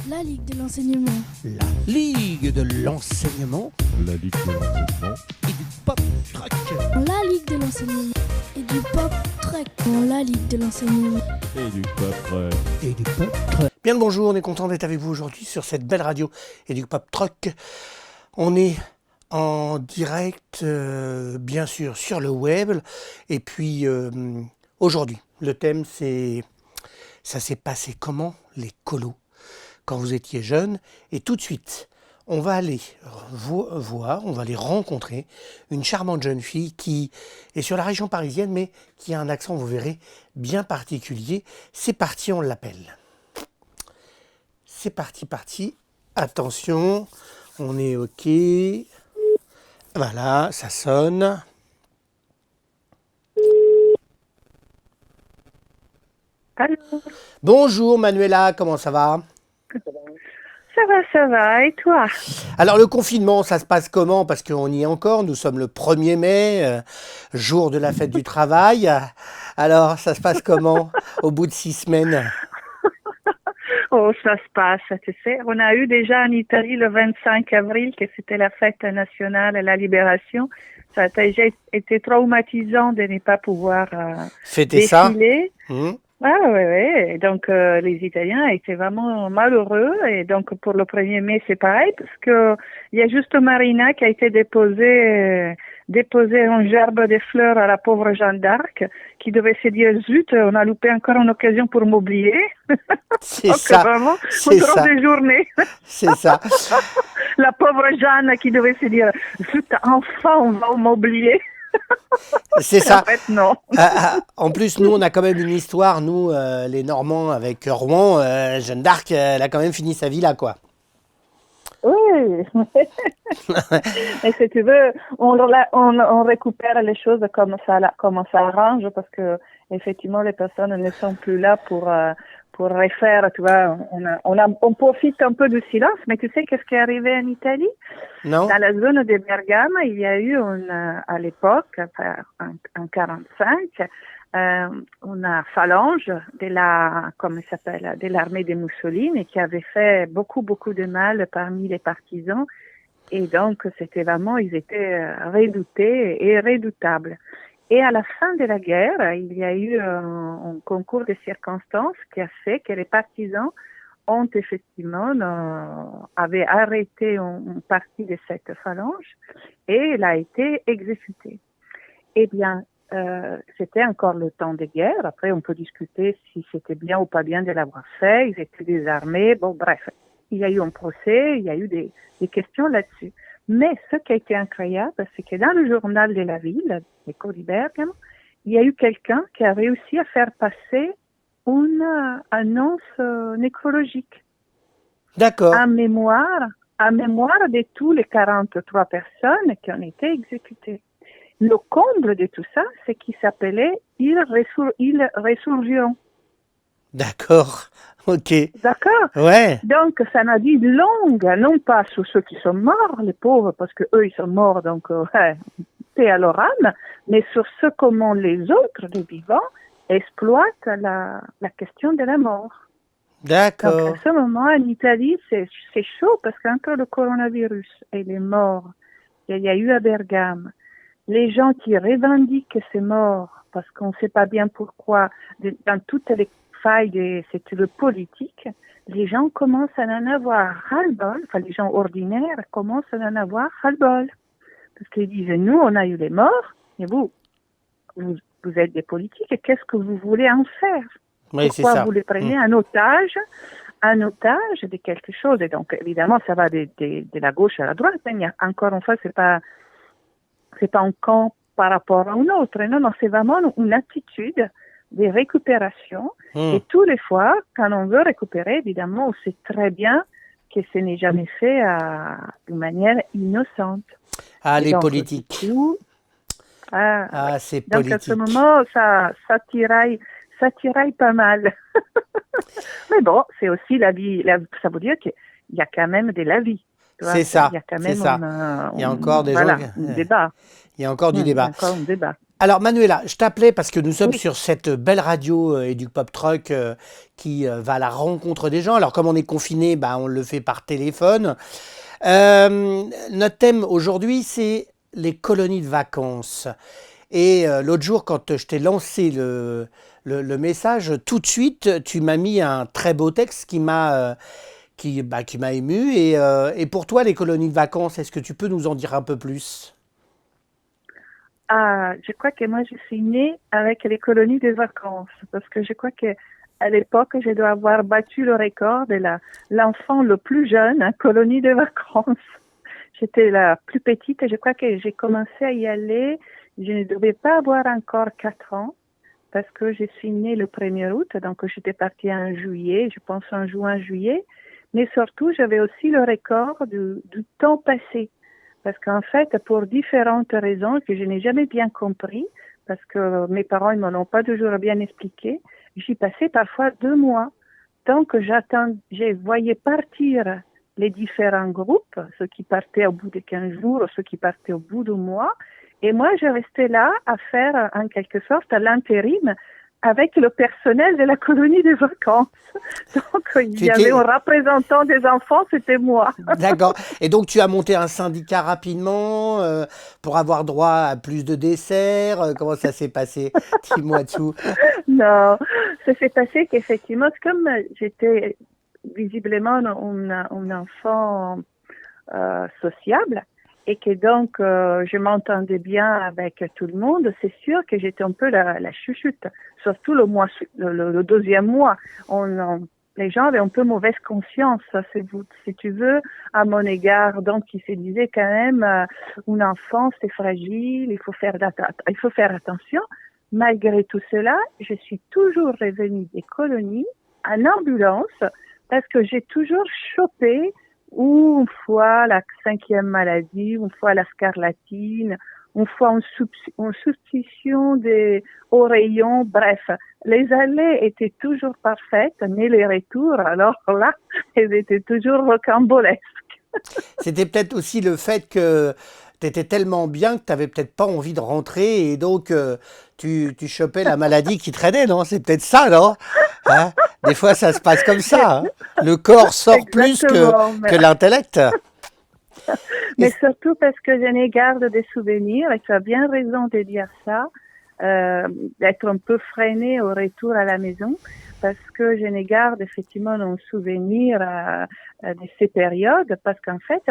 La Ligue de l'enseignement. La Ligue de l'enseignement La Ligue de l'enseignement et du pop truck. La Ligue de l'enseignement et du pop truck. La Ligue de l'enseignement et du pop truck. Et du pop truck. Bien le bonjour, on est content d'être avec vous aujourd'hui sur cette belle radio et du pop truck. On est en direct, bien sûr, sur le web. Et puis, aujourd'hui, le thème, c'est « Ça s'est passé comment, les colos, quand vous étiez jeune ?» Et tout de suite, on va aller voir, on va aller rencontrer une charmante jeune fille qui est sur la région parisienne, mais qui a un accent, vous verrez, bien particulier. C'est parti, on l'appelle. C'est parti. Attention, on est OK. Voilà, ça sonne. Allô. Bonjour Manuela, comment ça va ? Ça va, et toi? Alors le confinement, ça se passe comment ? Parce qu'on y est encore, nous sommes le 1er mai, jour de la fête du travail. Alors ça se passe comment au bout de 6 semaines ? Oh, ça se passe, tu sais. On a eu déjà en Italie le 25 avril, que c'était la fête nationale et la libération. Ça a déjà été traumatisant de ne pas pouvoir Fêter ça ? défiler. Ah ouais. Et donc les Italiens étaient vraiment malheureux. Et donc pour le 1er mai, c'est pareil, parce que il y a juste Marina qui a été déposée en gerbe de fleurs à la pauvre Jeanne d'Arc, qui devait se dire zut, on a loupé encore une occasion pour m'oublier. C'est ça. Vraiment, C'est ça. de journée. C'est ça. La pauvre Jeanne qui devait se dire zut, enfin on va m'oublier. C'est ça. En fait, non. En plus, nous, on a quand même une histoire, nous, les Normands, avec Rouen. Jeanne d'Arc, elle a quand même fini sa vie là, quoi. Oui. Et si tu veux, on récupère les choses comme ça arrange, parce que effectivement, les personnes ne sont plus là pour refaire, tu vois. On profite un peu du silence, mais tu sais qu'est-ce qui est arrivé en Italie? Non ? Dans la zone de Bergame, il y a eu à l'époque, en 45, une phalange de l'armée de Mussolini, qui avait fait beaucoup de mal parmi les partisans, et donc c'était vraiment, ils étaient redoutés et redoutables. Et à la fin de la guerre, il y a eu un concours de circonstances qui a fait que les partisans ont effectivement avaient arrêté une partie de cette phalange, et elle a été exécutée. Eh bien, c'était encore le temps de guerre. Après, on peut discuter si c'était bien ou pas bien de l'avoir fait. Ils étaient désarmés. Bon, bref, il y a eu un procès, il y a eu des questions là-dessus. Mais ce qui a été incroyable, c'est que dans le journal de la ville, l'Écho di Bergamo, il y a eu quelqu'un qui a réussi à faire passer une annonce nécrologique. D'accord. En mémoire de tous les 43 personnes qui ont été exécutées. Le comble de tout ça, c'est qu'il s'appelait Il Resurgiront. D'accord. OK. D'accord? Ouais. Donc, ça n'a dit longue, non pas sur ceux qui sont morts, les pauvres, parce que eux ils sont morts, donc paix à leur âme, mais sur ce comment les autres, les vivants, exploitent la question de la mort. D'accord. Donc, à ce moment, en Italie, c'est chaud, parce qu'encore le coronavirus et les morts, il y a eu à Bergame, les gens qui revendiquent ces morts, parce qu'on ne sait pas bien pourquoi, dans toutes les failles de politique, les gens commencent à en avoir ras-le-bol, enfin les gens ordinaires commencent à en avoir ras-le-bol. Parce qu'ils disent, nous, on a eu les morts, et vous êtes des politiques, et qu'est-ce que vous voulez en faire? Oui, c'est Pourquoi ça. vous les prenez en otage de quelque chose? Et donc, évidemment, ça va de la gauche à la droite. Encore une fois, c'est pas un camp par rapport à un autre. Non, c'est vraiment une attitude de récupération. Et tous les fois, quand on veut récupérer, évidemment, on sait très bien que ce n'est jamais fait de manière innocente. Ah, et les donc, politiques. C'est donc, politique. à ce moment, ça tiraille pas mal. Mais bon, c'est aussi la vie. Ça veut dire qu'il y a quand même de la vie. C'est ça, Il y a quand c'est même ça. Il y a encore des gens... un débat. Il y a encore du débat. Il y a encore un débat. Alors Manuela, je t'appelais parce que nous sommes sur cette belle radio Edu Pop Truck qui va à la rencontre des gens. Alors comme on est confiné, on le fait par téléphone. Notre thème aujourd'hui, c'est les colonies de vacances. Et l'autre jour, quand je t'ai lancé le message, tout de suite, tu m'as mis un très beau texte qui m'a ému. Et pour toi, les colonies de vacances, est-ce que tu peux nous en dire un peu plus? Je crois que moi, je suis née avec les colonies de vacances parce que je crois que à l'époque, je dois avoir battu le record de l'enfant le plus jeune en colonie de vacances. J'étais la plus petite et je crois que j'ai commencé à y aller. Je ne devais pas avoir encore 4 ans parce que je suis née le 1er août, donc j'étais partie en juillet, je pense en juin, juillet. Mais surtout, j'avais aussi le record du temps passé. Parce qu'en fait, pour différentes raisons que je n'ai jamais bien compris, parce que mes parents ne me l'ont pas toujours bien expliqué, j'y passais parfois 2 mois. Donc, je voyais partir les différents groupes, ceux qui partaient au bout de 15 jours, ceux qui partaient au bout de mois. Et moi, je restais là à faire, en quelque sorte, l'intérim avec le personnel de la colonie de vacances. Donc, il y avait un représentant des enfants, c'était moi. D'accord. Et donc, tu as monté un syndicat rapidement pour avoir droit à plus de desserts. Comment ça s'est passé? Dis-moi tout. Non, ça s'est passé qu'effectivement, c'est comme j'étais visiblement un enfant sociable, et que donc je m'entendais bien avec tout le monde, c'est sûr que j'étais un peu la chouchoute. Surtout le 2e mois, les gens avaient un peu mauvaise conscience, si tu veux, à mon égard. Donc ils se disaient quand même, un enfant c'est fragile, il faut faire attention. Malgré tout cela, je suis toujours revenue des colonies en ambulance parce que j'ai toujours chopé ou une fois la 5e maladie, une fois la scarlatine, une fois une suspicion au rayon. Bref, les allées étaient toujours parfaites, mais les retours, alors là, elles étaient toujours rocambolesques. C'était peut-être aussi le fait que tu étais tellement bien que tu n'avais peut-être pas envie de rentrer et donc tu chopais la maladie qui traînait, non? C'est peut-être ça, non? Hein? Des fois, ça se passe comme ça. Hein? Le corps sort plus que l'intellect. Mais surtout parce que je n'ai garde des souvenirs, et tu as bien raison de dire ça, d'être un peu freiné au retour à la maison, parce que je n'ai garde effectivement un souvenir de ces périodes, parce qu'en fait,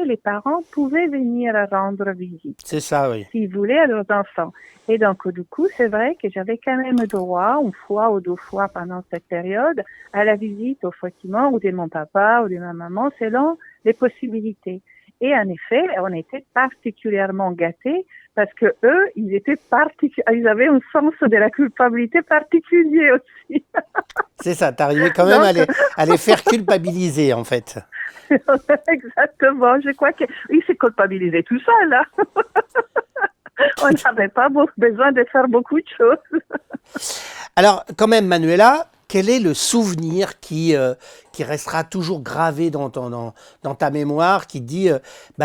les parents pouvaient venir rendre visite. C'est ça, oui. S'ils voulaient à leurs enfants. Et donc, du coup, c'est vrai que j'avais quand même droit, 1 fois ou 2 fois pendant cette période, à la visite, effectivement, ou de mon papa ou de ma maman, selon les possibilités. Et en effet, on était particulièrement gâtés parce que eux, ils avaient un sens de la culpabilité particulier aussi. C'est ça, t'arrivais quand même à les faire culpabiliser, en fait. Exactement, je crois qu'ils se culpabilisaient tout seul, là. On n'avait pas besoin de faire beaucoup de choses. Alors, quand même, Manuela, quel est le souvenir qui restera toujours gravé dans ta mémoire, qui dit,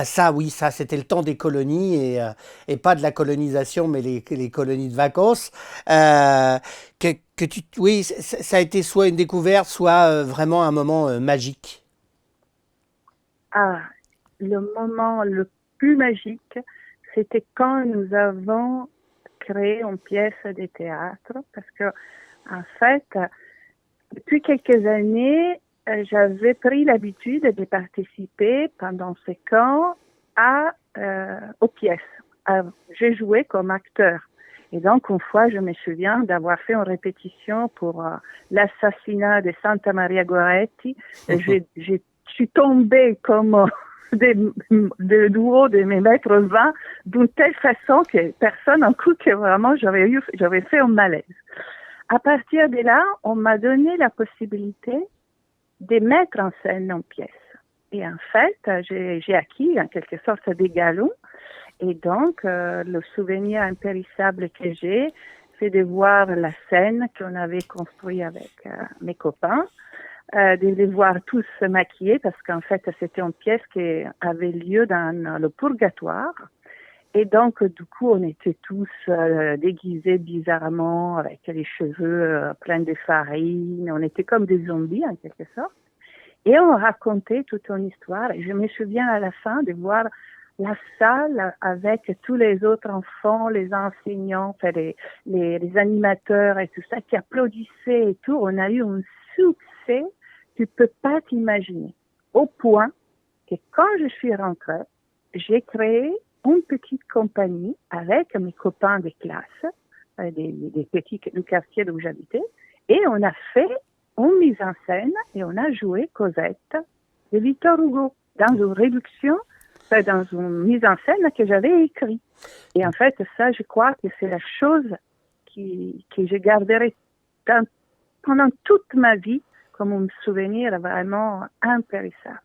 ça, c'était le temps des colonies et pas de la colonisation, mais les colonies de vacances. Oui, ça a été soit une découverte, soit vraiment un moment magique. Le moment le plus magique, c'était quand nous avons créé une pièce de théâtre, parce que, en fait, depuis quelques années, j'avais pris l'habitude de participer pendant ces camps aux pièces. J'ai joué comme acteur. Et donc, une fois, je me souviens d'avoir fait une répétition pour l'assassinat de Santa Maria Goretti. Je suis tombée comme du haut de mes mètres 20 d'une telle façon que personne n'a cru que vraiment j'avais fait un malaise. À partir de là, on m'a donné la possibilité de mettre en scène une pièce. Et en fait, j'ai acquis en quelque sorte des galons. Et donc, le souvenir impérissable que j'ai, c'est de voir la scène qu'on avait construite avec mes copains, de les voir tous se maquiller, parce qu'en fait, c'était une pièce qui avait lieu dans le purgatoire. Et donc, du coup, on était tous déguisés bizarrement, avec les cheveux pleins de farine. On était comme des zombies, en quelque sorte. Et on racontait toute une histoire. Et je me souviens à la fin de voir la salle avec tous les autres enfants, les enseignants, enfin les animateurs et tout ça, qui applaudissaient et tout. On a eu un succès, tu peux pas t'imaginer. Au point que quand je suis rentrée, j'ai créé une petite compagnie avec mes copains de classe, des petits du quartier où j'habitais, et on a fait une mise en scène et on a joué Cosette de Victor Hugo dans une réduction, dans une mise en scène que j'avais écrite. Et en fait, ça, je crois que c'est la chose que je garderai pendant toute ma vie comme un souvenir vraiment impérissable.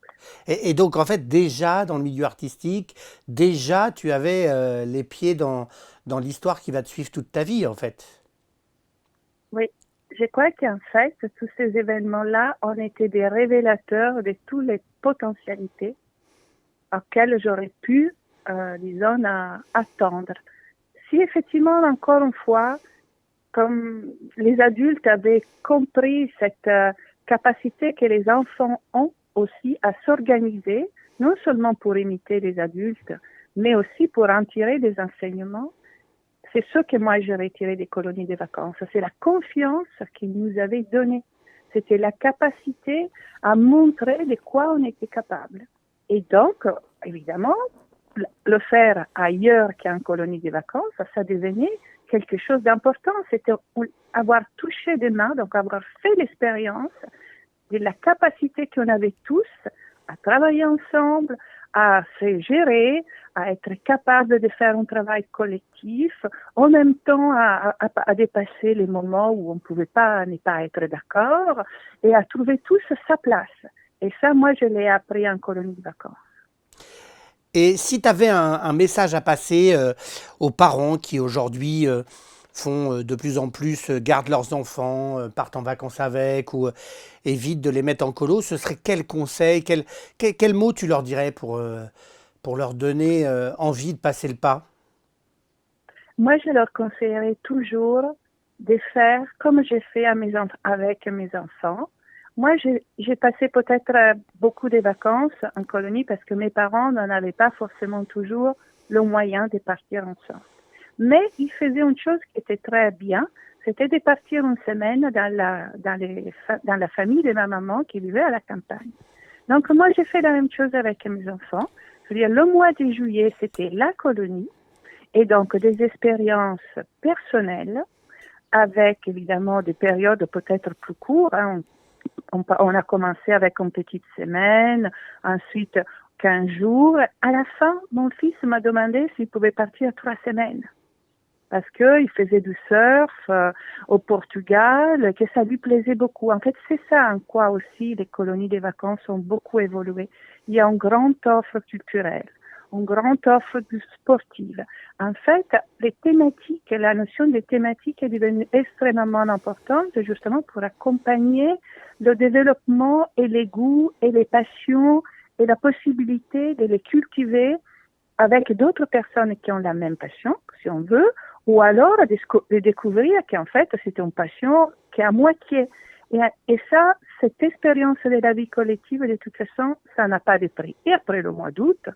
Et donc, en fait, déjà, dans le milieu artistique, déjà, tu avais les pieds dans l'histoire qui va te suivre toute ta vie, en fait. Oui, je crois qu'en fait, tous ces événements-là ont été des révélateurs de toutes les potentialités auxquelles j'aurais pu, disons, attendre. Si effectivement, encore une fois, comme les adultes avaient compris cette capacité que les enfants ont aussi à s'organiser, non seulement pour imiter les adultes, mais aussi pour en tirer des enseignements, c'est ce que moi j'ai retiré des colonies de vacances. C'est la confiance qu'ils nous avaient donnée. C'était la capacité à montrer de quoi on était capable. Et donc, évidemment, le faire ailleurs qu'en colonie de vacances, ça devenait quelque chose d'important. C'était avoir touché des mains, donc avoir fait l'expérience de la capacité qu'on avait tous à travailler ensemble, à se gérer, à être capable de faire un travail collectif, en même temps à dépasser les moments où on ne pouvait pas ne pas être d'accord et à trouver tous sa place. Et ça, moi, je l'ai appris en colonie de vacances. Et si tu avais un message à passer aux parents qui aujourd'hui font de plus en plus, gardent leurs enfants, partent en vacances avec ou évitent de les mettre en colo, ce serait quel conseil, quel mot tu leur dirais pour leur donner envie de passer le pas? Moi, je leur conseillerais toujours de faire comme j'ai fait avec mes enfants. Moi, j'ai passé peut-être beaucoup de vacances en colonie parce que mes parents n'en avaient pas forcément toujours le moyen de partir ensemble. Mais ils faisaient une chose qui était très bien, c'était de partir une semaine dans la famille de ma maman qui vivait à la campagne. Donc, moi, j'ai fait la même chose avec mes enfants. C'est-à-dire, le mois de juillet, c'était la colonie et donc des expériences personnelles avec, évidemment, des périodes peut-être plus courtes, hein. On a commencé avec une petite semaine, ensuite 15 jours. À la fin, mon fils m'a demandé s'il pouvait partir 3 semaines. Parce qu'il faisait du surf au Portugal, que ça lui plaisait beaucoup. En fait, c'est ça en quoi aussi les colonies de vacances ont beaucoup évolué. Il y a une grande offre culturelle, une grande offre sportive. En fait, les thématiques, la notion des thématiques est devenue extrêmement importante justement pour accompagner le développement et les goûts et les passions et la possibilité de les cultiver avec d'autres personnes qui ont la même passion, si on veut, ou alors de découvrir qu'en fait, c'est une passion qui est à moitié. Et ça, cette expérience de la vie collective, de toute façon, ça n'a pas de prix. Et après le mois d'août,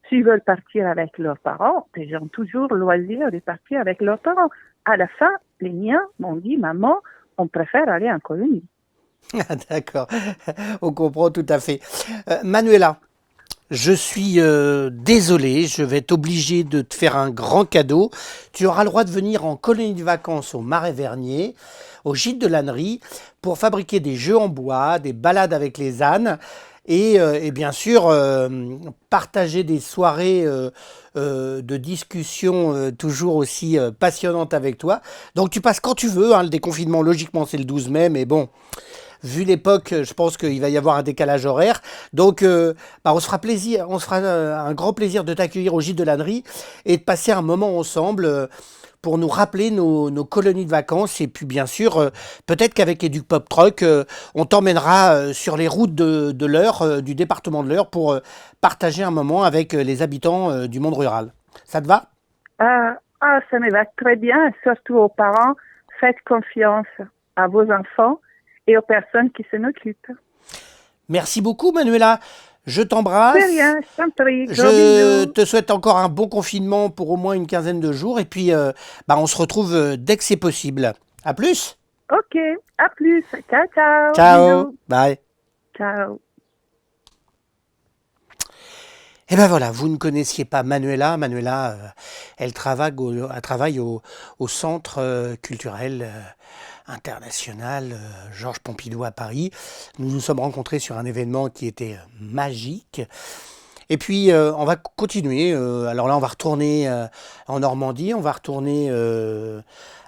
s'ils veulent partir avec leurs parents, ils ont toujours le loisir de partir avec leurs parents. À la fin, les miens m'ont dit, maman, on préfère aller en colonie. Ah, d'accord, on comprend tout à fait. Manuela, je suis désolé, je vais être obligé de te faire un grand cadeau. Tu auras le droit de venir en colonie de vacances au Marais Vernier, au gîte de l'ânerie, pour fabriquer des jeux en bois, des balades avec les ânes et bien sûr partager des soirées de discussion toujours aussi passionnantes avec toi. Donc tu passes quand tu veux, hein, le déconfinement logiquement c'est le 12 mai, mais bon... Vu l'époque, je pense qu'il va y avoir un décalage horaire. Donc, on se fera plaisir, on se fera un grand plaisir de t'accueillir au gîte de l'ânerie et de passer un moment ensemble pour nous rappeler nos colonies de vacances. Et puis, bien sûr, peut-être qu'avec Educ Pop Truck, on t'emmènera sur les routes de l'Eure, du département de l'Eure, pour partager un moment avec les habitants du monde rural. Ça te va ? Ça me va très bien, surtout aux parents. Faites confiance à vos enfants et aux personnes qui s'en occupent. Merci beaucoup, Manuela. Je t'embrasse. C'est rien, je t'en prie. Gros Je bisous. te souhaite encore un bon confinement pour au moins une quinzaine de jours. Et puis, on se retrouve dès que c'est possible. À plus. Ok, à plus. Ciao, ciao. Ciao. Bisous. Bye. Ciao. Et ben voilà, vous ne connaissiez pas Manuela. Manuela, elle travaille au Centre culturel international Georges Pompidou à Paris. Nous nous sommes rencontrés sur un événement qui était magique. Et puis, on va continuer. Alors là, on va retourner en Normandie. On va retourner au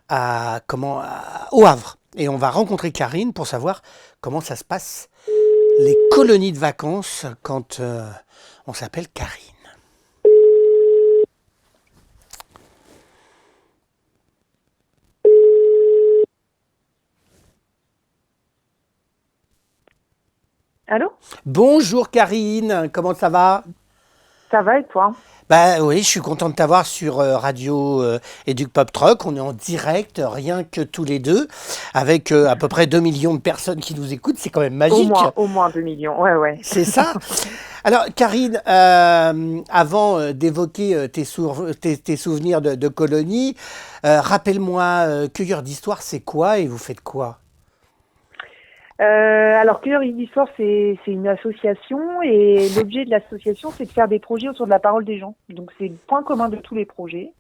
Havre. Et on va rencontrer Karine pour savoir comment ça se passe, les colonies de vacances, quand on s'appelle Karine. Allô? Bonjour Karine, comment ça va? Ça va et toi? Bah oui, je suis content de t'avoir sur Radio Éduc Pop Truck. On est en direct, rien que tous les deux, avec à peu près 2 millions de personnes qui nous écoutent. C'est quand même magique. Au moins 2 millions, ouais. C'est ça. Alors Karine, avant d'évoquer tes souvenirs de colonie, rappelle-moi, Cueilleur d'Histoire, c'est quoi et vous faites quoi? Alors, Cueilleur d'Histoire, c'est une association et l'objet de l'association, c'est de faire des projets autour de la parole des gens. Donc, c'est le point commun de tous les projets.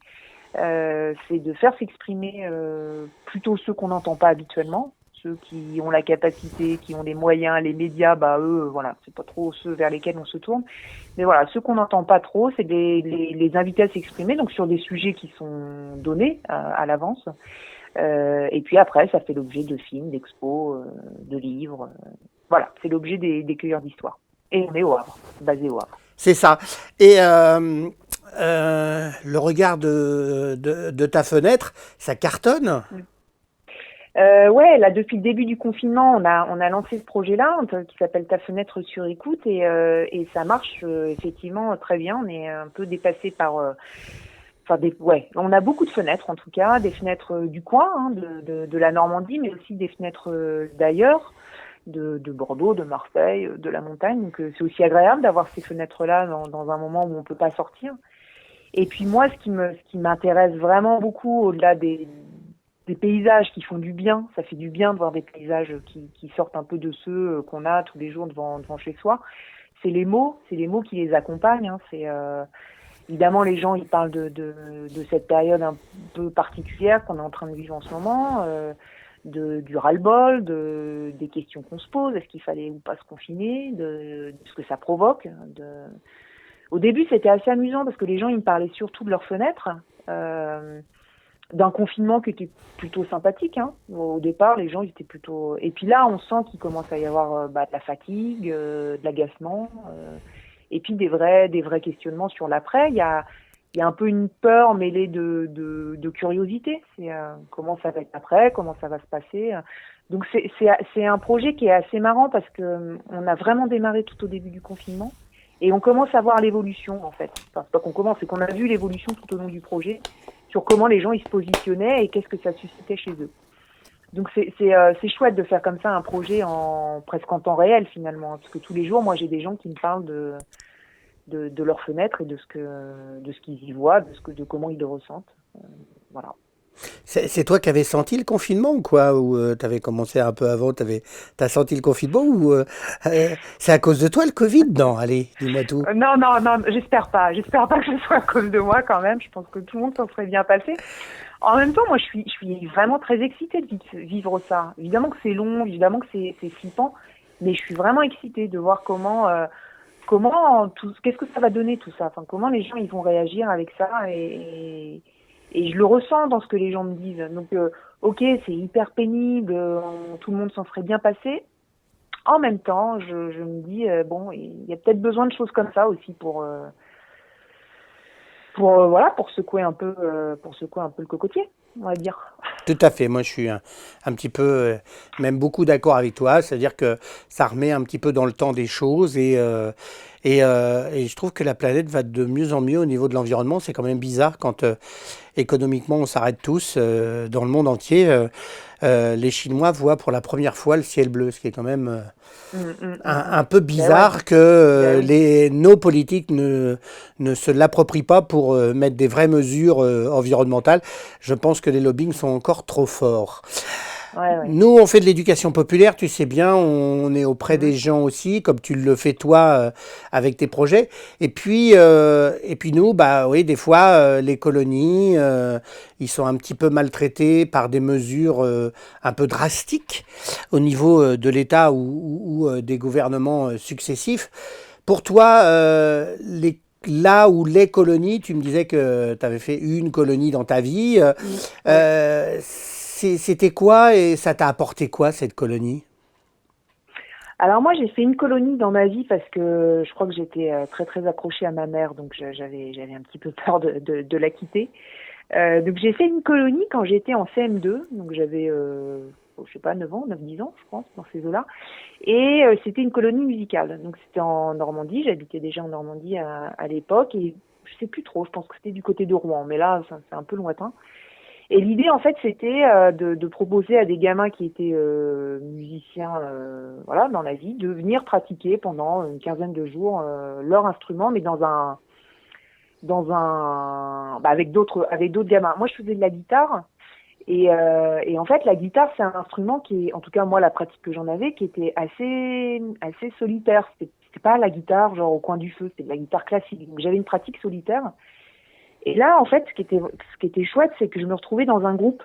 C'est de faire s'exprimer plutôt ceux qu'on n'entend pas habituellement, ceux qui ont la capacité, qui ont les moyens, les médias, eux, voilà, c'est pas trop ceux vers lesquels on se tourne. Mais voilà, ceux qu'on n'entend pas trop, c'est les inviter à s'exprimer, donc sur des sujets qui sont donnés à l'avance. Et puis après, ça fait l'objet de films, d'expos, de livres. Voilà, c'est l'objet des Cueilleurs d'Histoire. Et on est au Havre, basé au Havre. C'est ça. Et le regard de ta fenêtre, ça cartonne? Ouais, là, depuis le début du confinement, on a lancé ce projet-là qui s'appelle Ta fenêtre sur écoute et ça marche effectivement très bien. On est un peu dépassé par... on a beaucoup de fenêtres en tout cas, des fenêtres du coin, de la Normandie, mais aussi des fenêtres d'ailleurs, de Bordeaux, de Marseille, de la montagne. Donc c'est aussi agréable d'avoir ces fenêtres-là dans un moment où on peut pas sortir. Et puis moi, ce qui m'intéresse vraiment beaucoup, au-delà des paysages qui font du bien, ça fait du bien de voir des paysages qui sortent un peu de ceux qu'on a tous les jours devant chez soi. C'est les mots qui les accompagnent. Évidemment, les gens, ils parlent de cette période un peu particulière qu'on est en train de vivre en ce moment, du ras-le-bol, des questions qu'on se pose, est-ce qu'il fallait ou pas se confiner, de ce que ça provoque. Au début, c'était assez amusant parce que les gens, ils me parlaient surtout de leurs fenêtres, d'un confinement qui était plutôt sympathique. Au départ, les gens, ils étaient plutôt... Et puis là, on sent qu'il commence à y avoir de la fatigue, de l'agacement... Et puis des vrais questionnements sur l'après. Il y a un peu une peur mêlée de curiosité. C'est comment ça va être après, comment ça va se passer. Donc c'est un projet qui est assez marrant parce que on a vraiment démarré tout au début du confinement et on commence à voir l'évolution en fait. Enfin, c'est pas qu'on commence, c'est qu'on a vu l'évolution tout au long du projet sur comment les gens ils se positionnaient et qu'est-ce que ça suscitait chez eux. Donc c'est chouette de faire comme ça un projet presque en temps réel finalement, parce que tous les jours, moi j'ai des gens qui me parlent de leurs fenêtres et de ce qu'ils y voient, de comment ils le ressentent. Voilà. C'est toi qui avais senti le confinement ou quoi? Ou tu avais commencé un peu avant, t'as senti le confinement ou c'est à cause de toi le Covid? Non, allez, dis-moi tout. Non, j'espère pas. J'espère pas que ce soit à cause de moi quand même. Je pense que tout le monde s'en serait bien passé. En même temps, moi, je suis vraiment très excitée de vivre ça. Évidemment que c'est long, évidemment que c'est flippant, mais je suis vraiment excitée de voir qu'est-ce que ça va donner tout ça. Enfin, comment les gens ils vont réagir avec ça et je le ressens dans ce que les gens me disent. Donc, ok, c'est hyper pénible, tout le monde s'en serait bien passé. En même temps, je me dis il y a peut-être besoin de choses comme ça aussi pour secouer un peu le cocotier, on va dire. Tout à fait, moi je suis un petit peu, même beaucoup d'accord avec toi, c'est-à-dire que ça remet un petit peu dans le temps des choses et Et je trouve que la planète va de mieux en mieux au niveau de l'environnement. C'est quand même bizarre quand économiquement on s'arrête tous dans le monde entier. Les Chinois voient pour la première fois le ciel bleu, ce qui est quand même un peu bizarre que nos politiques ne se l'approprient pas pour mettre des vraies mesures environnementales. Je pense que les lobbying sont encore trop forts. Nous, on fait de l'éducation populaire, tu sais bien, on est auprès des gens aussi, comme tu le fais toi avec tes projets. Et puis nous, bah oui, des fois, les colonies, ils sont un petit peu maltraités par des mesures un peu drastiques au niveau de l'État ou des gouvernements successifs. Pour toi, là où les colonies, tu me disais que tu avais fait une colonie dans ta vie, c'était quoi et ça t'a apporté quoi cette colonie? Alors moi j'ai fait une colonie dans ma vie parce que je crois que j'étais très très accrochée à ma mère, donc j'avais un petit peu peur de la quitter. Donc j'ai fait une colonie quand j'étais en CM2, donc j'avais je sais pas 9 ans, 9-10 ans je pense, dans ces eaux-là. Et c'était une colonie musicale, donc c'était en Normandie, j'habitais déjà en Normandie à l'époque et je sais plus trop, je pense que c'était du côté de Rouen, mais là c'est un peu lointain. Et l'idée, en fait, c'était de proposer à des gamins qui étaient musiciens, voilà, dans la vie, de venir pratiquer pendant une quinzaine de jours leur instrument, mais avec d'autres gamins. Moi, je faisais de la guitare, et en fait, la guitare, c'est un instrument qui est, en tout cas moi, la pratique que j'en avais, qui était assez solitaire. C'était pas la guitare genre au coin du feu, c'était de la guitare classique. Donc j'avais une pratique solitaire. Et là, en fait, ce qui était chouette, c'est que je me retrouvais dans un groupe.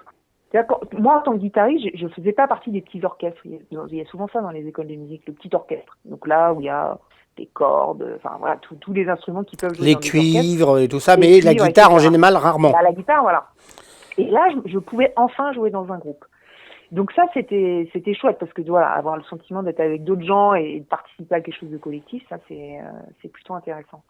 Moi, en tant que guitariste, je faisais pas partie des petits orchestres. Il y a souvent ça dans les écoles de musique, le petit orchestre. Donc là, où il y a des cordes, enfin voilà, tous les instruments qui peuvent jouer les dans cuivres des et tout ça, mais la guitare en général, rarement. La guitare, voilà. Et là, je pouvais enfin jouer dans un groupe. Donc ça, c'était chouette parce que voilà, avoir le sentiment d'être avec d'autres gens et de participer à quelque chose de collectif, ça c'est plutôt intéressant.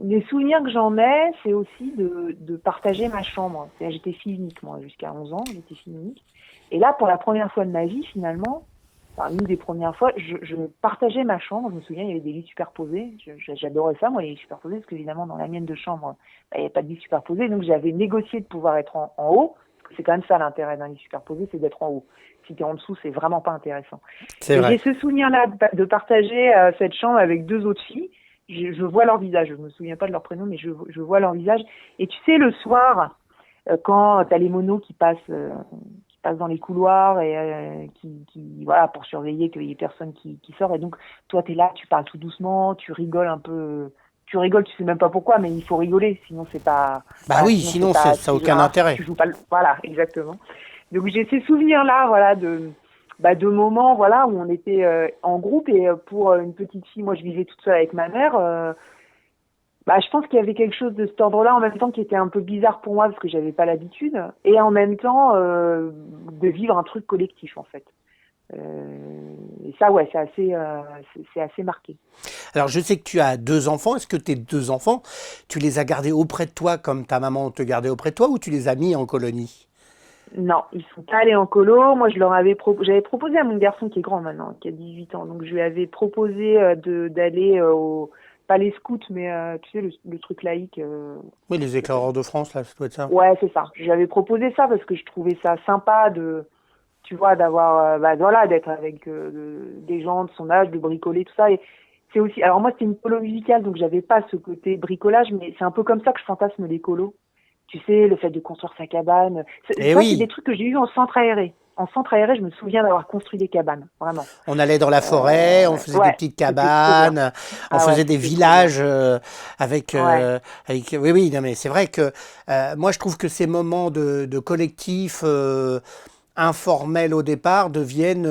Les souvenirs que j'en ai, c'est aussi de partager ma chambre. J'étais fille unique, moi, jusqu'à 11 ans, j'étais fille unique. Et là, pour la première fois de ma vie, finalement, enfin, une des premières fois, je partageais ma chambre. Je me souviens, il y avait des lits superposés. J'adorais ça, moi, les lits superposés, parce qu'évidemment, dans la mienne de chambre, il n'y avait pas de lit superposé. Donc, j'avais négocié de pouvoir être en haut. Parce que c'est quand même ça l'intérêt d'un lit superposé, c'est d'être en haut. Si tu es en dessous, c'est vraiment pas intéressant. C'est vrai. J'ai ce souvenir-là de partager cette chambre avec 2 autres filles. Je vois leur visage, je me souviens pas de leur prénom, mais je vois leur visage. Et tu sais, le soir, quand t'as les monos qui passent dans les couloirs et voilà, pour surveiller qu'il y ait personne qui sort. Et donc, toi, t'es là, tu parles tout doucement, tu rigoles un peu. Tu rigoles, tu sais même pas pourquoi, mais il faut rigoler, sinon c'est pas. Bah voilà, oui, sinon ça n'a aucun intérêt. Tu joues pas. Voilà, exactement. Donc j'ai ces souvenirs-là, voilà, de moments, voilà, où on était en groupe. Et pour une petite fille, moi je vivais toute seule avec ma mère. Je pense qu'il y avait quelque chose de cet ordre-là, en même temps qui était un peu bizarre pour moi parce que j'avais pas l'habitude, et en même temps de vivre un truc collectif en fait. Et ça, ouais, c'est assez marqué. Alors, je sais que tu as 2 enfants. Est-ce que tes 2 enfants, tu les as gardés auprès de toi comme ta maman te gardait auprès de toi, ou tu les as mis en colonie? Non, ils sont pas allés en colo. Moi, j'avais proposé à mon garçon qui est grand maintenant, qui a 18 ans, donc je lui avais proposé d'aller pas les scouts, mais tu sais, le truc laïque. Oui, les éclaireurs de France, là, ça doit être ça. Ouais, c'est ça. Je lui avais proposé ça parce que je trouvais ça sympa tu vois, d'avoir, voilà, d'être avec des gens de son âge, de bricoler, tout ça. Et c'est aussi, alors moi, c'était une colo musicale, donc j'avais pas ce côté bricolage, mais c'est un peu comme ça que je fantasme les colos. Tu sais, le fait de construire sa cabane. C'est des trucs que j'ai eu en centre aéré. En centre aéré, je me souviens d'avoir construit des cabanes, vraiment. On allait dans la forêt, on faisait des petites cabanes, on faisait des villages avec... Oui, non, mais c'est vrai que moi, je trouve que ces moments de collectif informels au départ deviennent,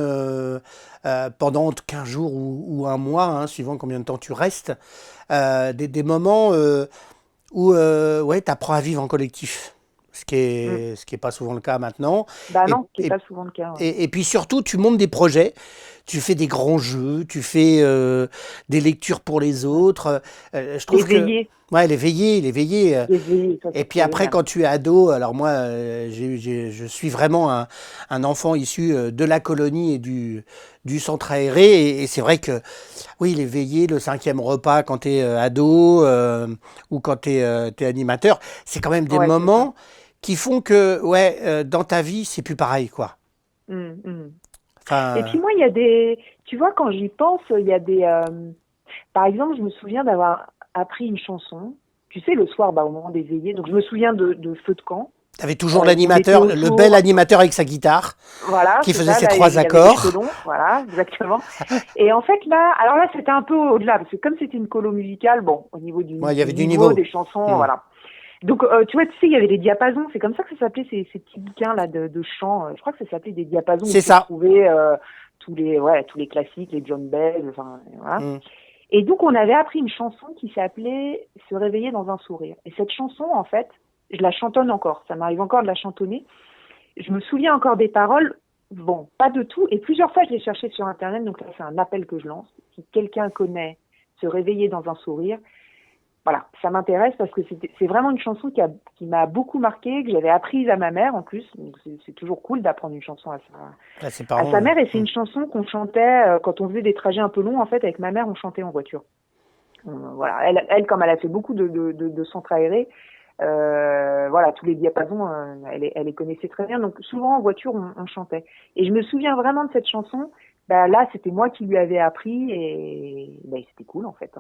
pendant 15 jours ou un mois, hein, suivant combien de temps tu restes, des moments où tu apprends à vivre en collectif. Ce ce qui est pas souvent le cas maintenant. Bah Et, non, c'est et, pas souvent le cas. Ouais. et puis surtout, tu montes des projets, tu fais des grands jeux, tu fais des lectures pour les autres. Je trouve que Éveillé, ouais, les veillées. éveillé, ça Et c'est puis après, génial. quand tu es ado, alors moi, je suis vraiment un enfant issu de la colonie et du centre aéré. Et c'est vrai que, oui, les veillées, le 5e repas quand tu es ado ou quand tu es, animateur, c'est quand même des Ouais, c'est ça. moments qui font que, ouais, dans ta vie, c'est plus pareil, quoi. Hum, hum. Et puis Enfin, moi, il y a des, tu vois, quand j'y pense, il y a des, par exemple, je me souviens d'avoir appris une chanson, tu sais, le soir, bah, au moment des veillées, donc je me souviens de Feu de camp, tu avais toujours où on était l'animateur, le bel autour, animateur avec sa guitare, voilà, qui c'est faisait ça, ses là, 3 il y avait les cheveux accords. longs, voilà, exactement. Et en fait, là, alors là, c'était un peu au-delà, parce que comme c'était une colo musicale, bon, au niveau Ouais, il y du avait du niveau niveau. des chansons, Hmm. voilà. Donc, tu vois, tu sais, il y avait des diapasons, c'est comme ça que ça s'appelait, ces petits bouquins-là de chant, je crois que ça s'appelait des diapasons où C'est tu ça. retrouvais tous les classiques, les John Bell, enfin, voilà. Hmm. Et donc, on avait appris une chanson qui s'appelait Se réveiller dans un sourire. Et cette chanson, en fait, je la chantonne encore. Ça m'arrive encore de la chantonner. Je me souviens encore des paroles. Bon, pas de tout. Et plusieurs fois, je l'ai cherché sur Internet. Donc là, c'est un appel que je lance. Si quelqu'un connaît Se réveiller dans un sourire, voilà, ça m'intéresse parce que c'est vraiment une chanson qui m'a beaucoup marqué, que j'avais apprise à ma mère en plus. Donc c'est toujours cool d'apprendre une chanson Là, ses à parents. sa mère. Et c'est une chanson qu'on chantait quand on faisait des trajets un peu longs. En fait, avec ma mère, on chantait en voiture. Voilà, elle, comme elle a fait beaucoup de centres aérés, voilà, tous les diapasons, elle les connaissait très bien. Donc souvent en voiture, on chantait. Et je me souviens vraiment de cette chanson. Bah là, c'était moi qui lui avais appris et bah, c'était cool en fait.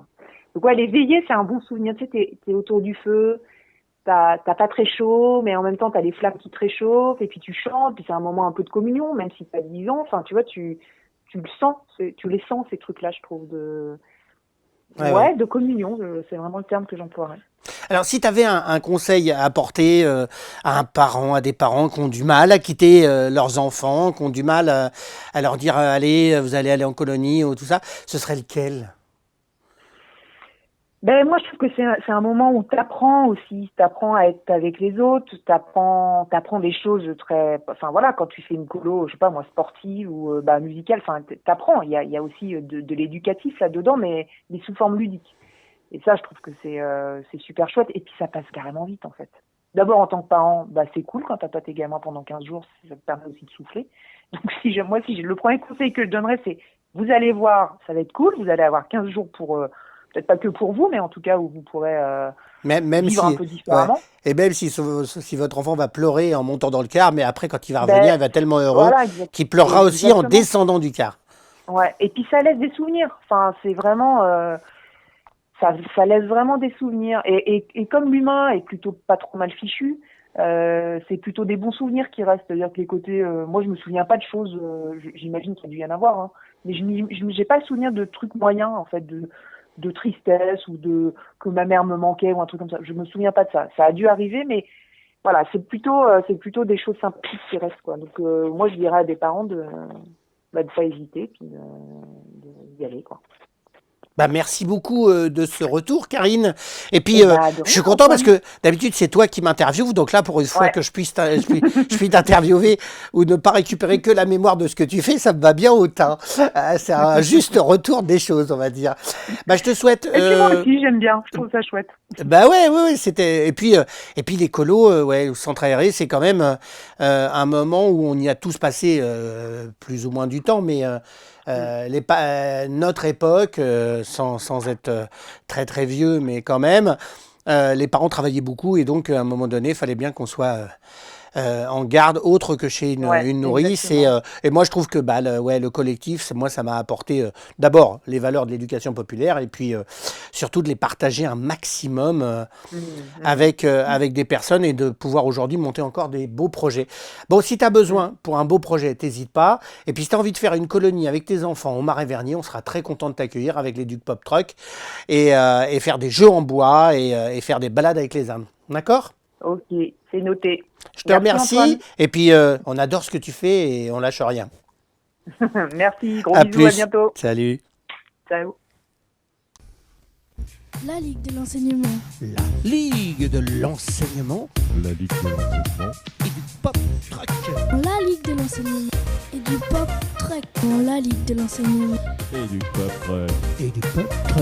Donc ouais, les veillées, c'est un bon souvenir. Tu sais, t'es autour du feu, t'as pas très chaud, mais en même temps t'as les flammes qui te réchauffent et puis tu chantes. Puis c'est un moment un peu de communion, même si t'as 10 ans. Enfin, tu vois, tu le sens, tu les sens ces trucs-là, je trouve Ouais, ouais. de communion. C'est vraiment le terme que j'emploierais. Alors, si tu avais un conseil à apporter à des parents qui ont du mal à quitter leurs enfants, qui ont du mal à leur dire allez, vous allez aller en colonie ou tout ça, ce serait lequel? Ben moi je trouve que c'est un moment où t'apprends aussi, t'apprends à être avec les autres, t'apprends des choses très, enfin voilà, quand tu fais une colo, je sais pas moi, sportive ou musicale, enfin t'apprends. Il y a aussi de l'éducatif là-dedans, mais sous forme ludique. Et ça je trouve que c'est super chouette et puis ça passe carrément vite en fait. D'abord en tant que parent, bah c'est cool quand t'as pas tes gamins pendant 15 jours, ça te permet aussi de souffler. Donc le premier conseil que je donnerais c'est vous allez voir, ça va être cool, vous allez avoir 15 jours pour peut-être pas que pour vous, mais en tout cas où vous pourrez Même vivre un si, peu ouais. différemment. Et même si votre enfant va pleurer en montant dans le car, mais après, quand il va revenir, Ben il va tellement heureux voilà, qu'il pleurera aussi en exactement. descendant du car. Ouais. Et puis ça laisse des souvenirs. Enfin, c'est vraiment ça laisse vraiment des souvenirs. Et comme l'humain est plutôt pas trop mal fichu, c'est plutôt des bons souvenirs qui restent. C'est-à-dire que les côtés, moi je me souviens pas de choses. J'imagine qu'il y a dû y en avoir, hein, mais j'ai pas le souvenir de trucs moyens en fait, de tristesse ou de que ma mère me manquait ou un truc comme ça. Je me souviens pas de ça. Ça a dû arriver, mais voilà, c'est plutôt des choses sympathiques qui restent quoi. Donc moi je dirais à des parents de pas hésiter puis d'y aller quoi. Bah, merci beaucoup de ce retour, Karine. Et puis, Et bah de je suis rien content parce Antoine. que d'habitude, c'est toi qui m'interviews. Donc là, pour une fois Ouais. que je puis t'interviewer ou ne pas récupérer que la mémoire de ce que tu fais, ça me va bien autant. C'est un juste retour des choses, on va dire. Bah, je te souhaite... Et puis moi aussi j'aime bien, je trouve ça chouette. Bah ouais, c'était... Et puis les colos, ouais, au centre aéré, c'est quand même un moment où on y a tous passé plus ou moins du temps, mais... notre époque, sans être très très vieux, mais quand même, les parents travaillaient beaucoup et donc à un moment donné, il fallait bien qu'on soit en garde autre que chez Ouais, une nourrice. exactement. Et moi, je trouve que le collectif, moi, ça m'a apporté d'abord les valeurs de l'éducation populaire et puis surtout de les partager un maximum avec des personnes et de pouvoir aujourd'hui monter encore des beaux projets. Bon, si tu as besoin pour un beau projet, t'hésites pas. Et puis, si tu as envie de faire une colonie avec tes enfants au Marais Vernier, on sera très content de t'accueillir avec les Duc Pop Truck et faire des jeux en bois et faire des balades avec les ânes. D'accord? Ok, c'est noté. Je te Merci remercie. Et puis, on adore ce que tu fais et on lâche rien. Antoine. Merci, gros À bisous, à plus. bientôt. Salut. Ciao. La Ligue de l'enseignement. La Ligue de l'enseignement La Ligue de l'enseignement. et du pop truck. La Ligue de l'enseignement et du pop truck. La Ligue de l'enseignement Et du pop truck. Et du pop truck.